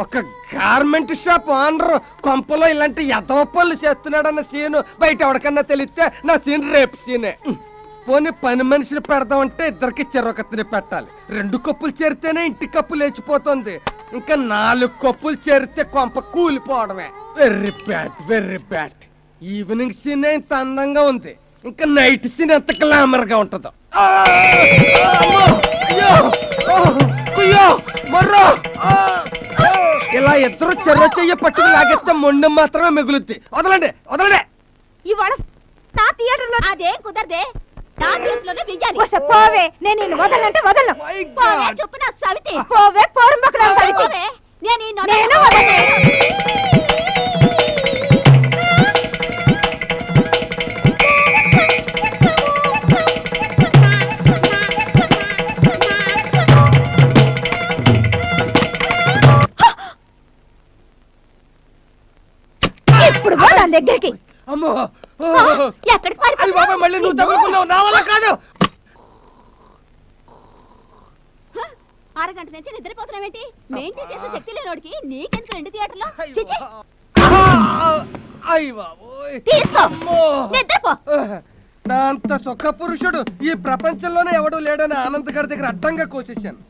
ఒక garment shop owner కొంపలో ఇలాంటి ఎదవ పనులు చేస్తున్నాడన్న సీను బయట ఎవరికన్నా తెలిస్తే నా సీన్ రేపు సీనే. పోనీ పని మనిషిని పెడదామంటే ఇద్దరికి చెరొకతిని పెట్టాలి. 2 కప్పులు చేరితేనే ఇంటి కప్పు లేచిపోతుంది. ఇంకా 4 కప్పులు చేరితే కొంప కూలిపోవడమే. వెర్రీ బ్యాడ్, వెర్రీ బ్యాడ్. ఈవినింగ్ సీన్ ఇంత అందంగా ఉంది, ఇంకా నైట్ సీన్ ఎంత గ్లామర్ గా ఉంటుందో. ఇలా ఇద్దరు చెర్ర చెయ్య పట్టుకు లాగెత్తే మొండె మాత్రమే మిగులుద్ది. వదలండి, వదలండి. ఇవాళ నా థియేటర్లో అదేం కుదరదే. నా థియేటర్లోనే వెయ్యాలి. పోవే, నేను నిన్ను వదలంటే వదలను. పోవే చెప్పు నా సవితి. పోవే పోరుంబకరా సవితి. పోవే, నేను వదలను. ఇప్పుడు నా దగ్గరికి. అమ్మో, ఎక్కడికి మళ్ళీ నువ్వు తగులుకున్నావు. నా వల్ల కాదు. అరగంట నుంచి నిద్రపోతున్నావేంటి? మెయింటైన్ చేసే శక్తి లేనోడికి నీకెంత 2 థియేటర్లో? తీసుకో, నిద్రపో. నా అంత సుఖ పురుషుడు ఈ ప్రపంచంలోనే ఎవడు లేడని ఆనంద్ గారి దగ్గర అడ్డంగా కోసేశాను.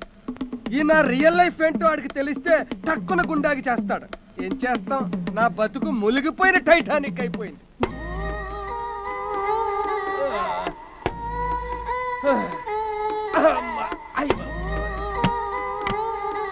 ఈ నా రియల్ లైఫ్ ఏంటో వాడికి తెలిస్తే టక్కున గుండాకి చేస్తాడు. ఏం చేస్తాం, నా బతుకు మునిగిపోయిన టైటానిక్ అయిపోయింది.